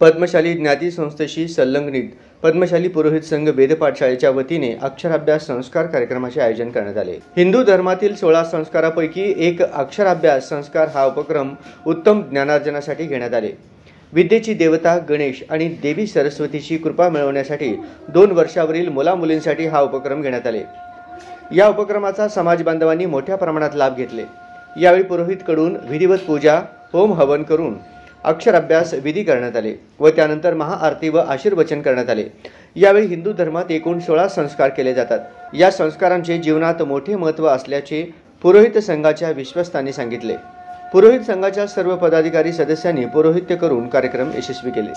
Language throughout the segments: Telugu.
पद्मशाली ज्ञाती संस्थेशी संलग्नित पद्मशाली पुरोहित संघ वेदपाठशाळेच्या वतीने अक्षराभ्यास संस्कार कार्यक्रमाचे आयोजन करण्यात आले। हिंदू धर्मातील 16 संस्कारापैकी एक अक्षराभ्यास संस्कार हा उपक्रम उत्तम ज्ञानार्जनासाठी घेण्यात आले। विद्येची देवता गणेश आणि देवी सरस्वतीची कृपा मिळवण्यासाठी 2 वर्षावरील मुलामुलींसाठी हा उपक्रम घेण्यात आले। या उपक्रमाचा समाज बांधवांनी मोठ्या प्रमाणात लाभ घेतले। यावेळी पुरोहितकडून विधिवत पूजा होम हवन करून अक्षराभ्यास विधी करण्यात आले व त्यानंतर महाआरती व आशीर्वचन करण्यात आले। यावेळी हिंदू धर्मात एकूण 16 संस्कार केले जातात। या संस्कारांचे जीवनात मोठे महत्त्व असल्याचे पुरोहित संघाच्या विश्वस्तांनी सांगितले। पुरोहित संघाच्या सर्व पदाधिकारी सदस्यांनी पौरोहित्य करून कार्यक्रम यशस्वी केले।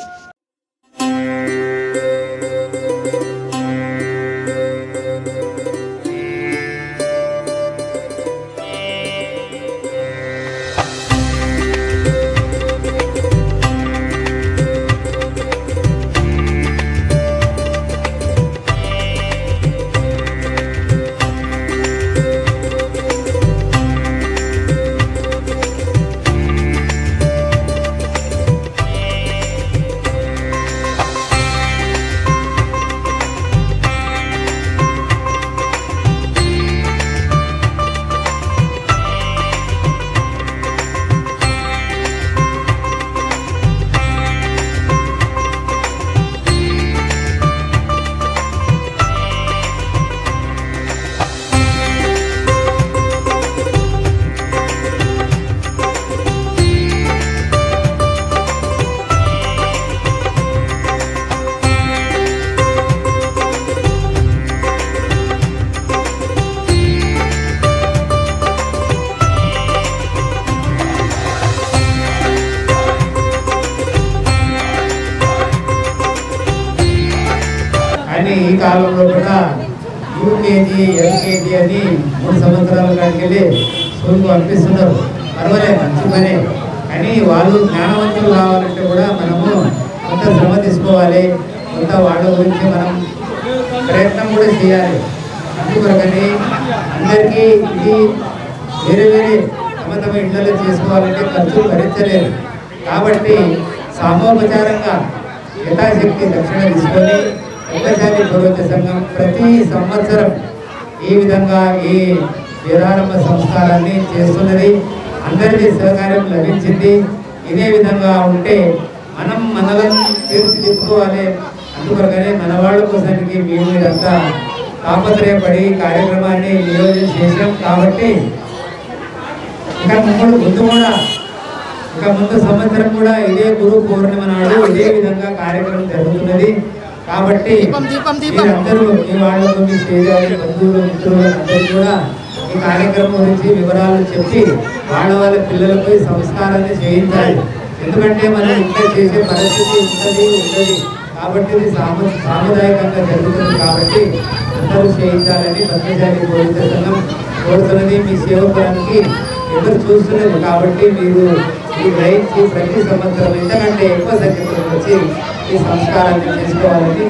ఈ కాలంలో కూడా యూకేజీ ఎల్కేజీ అని 3 సంవత్సరాల కాడికెళ్ళి స్కూల్కి పంపిస్తున్నారు। పర్వాలేదు, మంచి పనే, కానీ వాళ్ళు జ్ఞానవంతులు కావాలంటే కూడా మనము కొంత శ్రమ తీసుకోవాలి, కొంత వాళ్ళ గురించి మనం ప్రయత్నం కూడా చేయాలి। అందుకొరకని అందరికీ ఇది వేరే వేరే తమ ఇళ్లలో చేసుకోవాలంటే ఖర్చు భరించలేదు కాబట్టి సామూహికంగా యథాశక్తి దక్షిణ తీసుకొని పద్మశాలి పురోహిత సంఘం ప్రతి సంవత్సరం ఈ విధంగా ఈ వేదారంభ సంస్కారాన్ని చేస్తున్నది। అందరికీ సహకారం లభించింది। ఇదే విధంగా ఉంటే మనం మనలను తీర్చిదిద్దుకోవాలి। అందుకొరకనే మన వాళ్ళ కోసానికి మేము ఇదంతా తాపత్రయపడి కార్యక్రమాన్ని నియోజన చేశాం కాబట్టి ముందు సంవత్సరం కూడా ఇదే గురు పౌర్ణిమ నాడు ఇదే విధంగా కార్యక్రమం జరుగుతున్నది కాబట్టి మీరందరూ మీ వాళ్ళకు మీ స్నేహితులు బంధువులు మిత్రులు అందరూ కూడా ఈ కార్యక్రమం గురించి వివరాలు చెప్పి వాళ్ళ పిల్లలకు సంస్కారాన్ని చేయించాలి। ఎందుకంటే మనం ఇంట్లో చేసే పరిస్థితి ఉండదు కాబట్టి ఇది సాముదాయికంగా జరుగుతుంది కాబట్టి అందరూ చేయించాలని పద్మశాలి పురోహిత సంఘం కోరుతున్నది। మీ సేవకురానికి ఎదురు చూస్తున్నది కాబట్టి మీరు ఈ గ్రహించి ప్రతి సంవత్సరం ఇంతకంటే ఎక్కువ సంఖ్యలో వచ్చి ఈ సంస్కారాన్ని చేసుకోవాలని